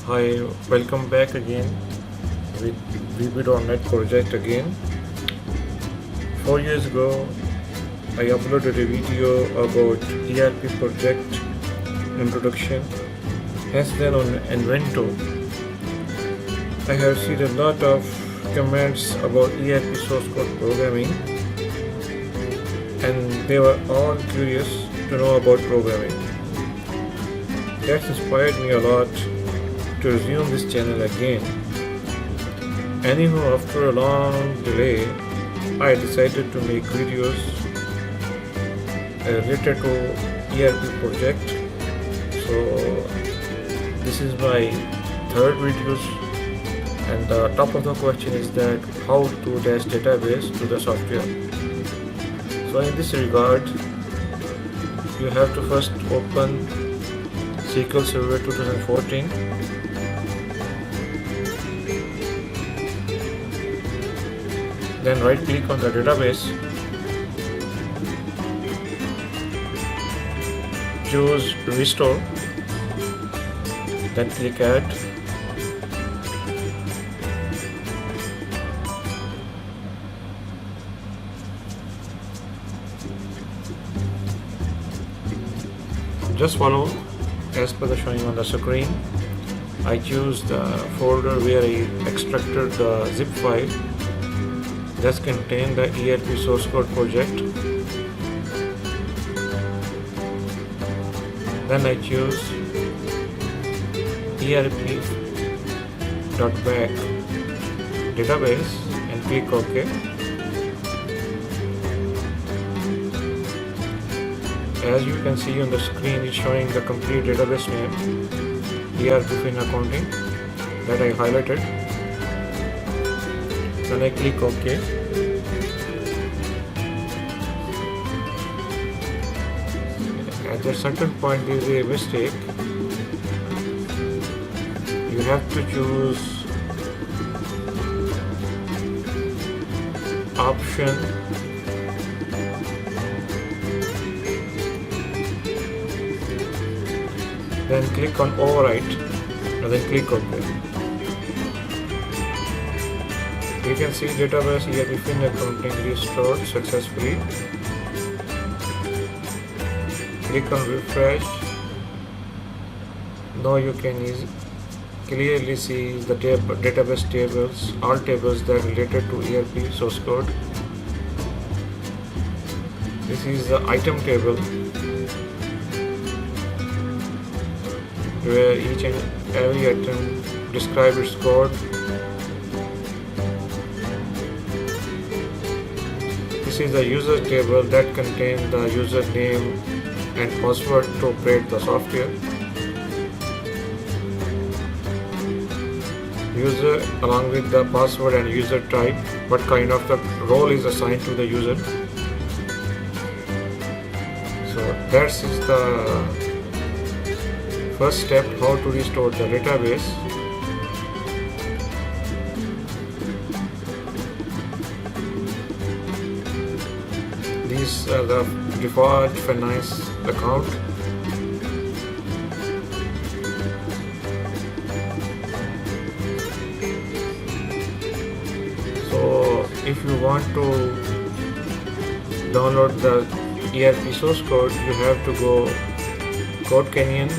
Hi, welcome back again with VB.NET project again. 4 years ago, I uploaded a video about ERP project introduction. Hence then on Envato, I have seen a lot of comments about ERP source code programming, and they were all curious to know about programming. That inspired me a lot to resume this channel again. Anyhow, after a long delay, I decided to make videos related to ERP project. So this is my third videos, and the top of the question is that how to attach database to the software. So in this regard, you have to first open SQL Server 2014. Then right click on the database, choose restore, then click add. Just follow as per the showing on the screen. I choose the folder where I extracted the zip file that contain the ERP source code project. Then I choose ERP.back database and click OK. As you can see on the screen, it's showing the complete database name, ERP Fin Accounting, that I highlighted. Then I click OK. At a certain point there is a mistake. You have to choose option then click on overwrite and then click OK. You can see database ERP Fin Accounting restored successfully. Click on refresh. Now you can clearly see the database tables, all tables that are related to ERP source code. This is the item table where each and every item describes its code. This is the user table that contains the username and password to operate the software. User along with the password and user type, what kind of the role is assigned to the user. So that is the first step, how to restore the database. These are the default finance account. So if you want to download the ERP source code, you have to go Code Canyon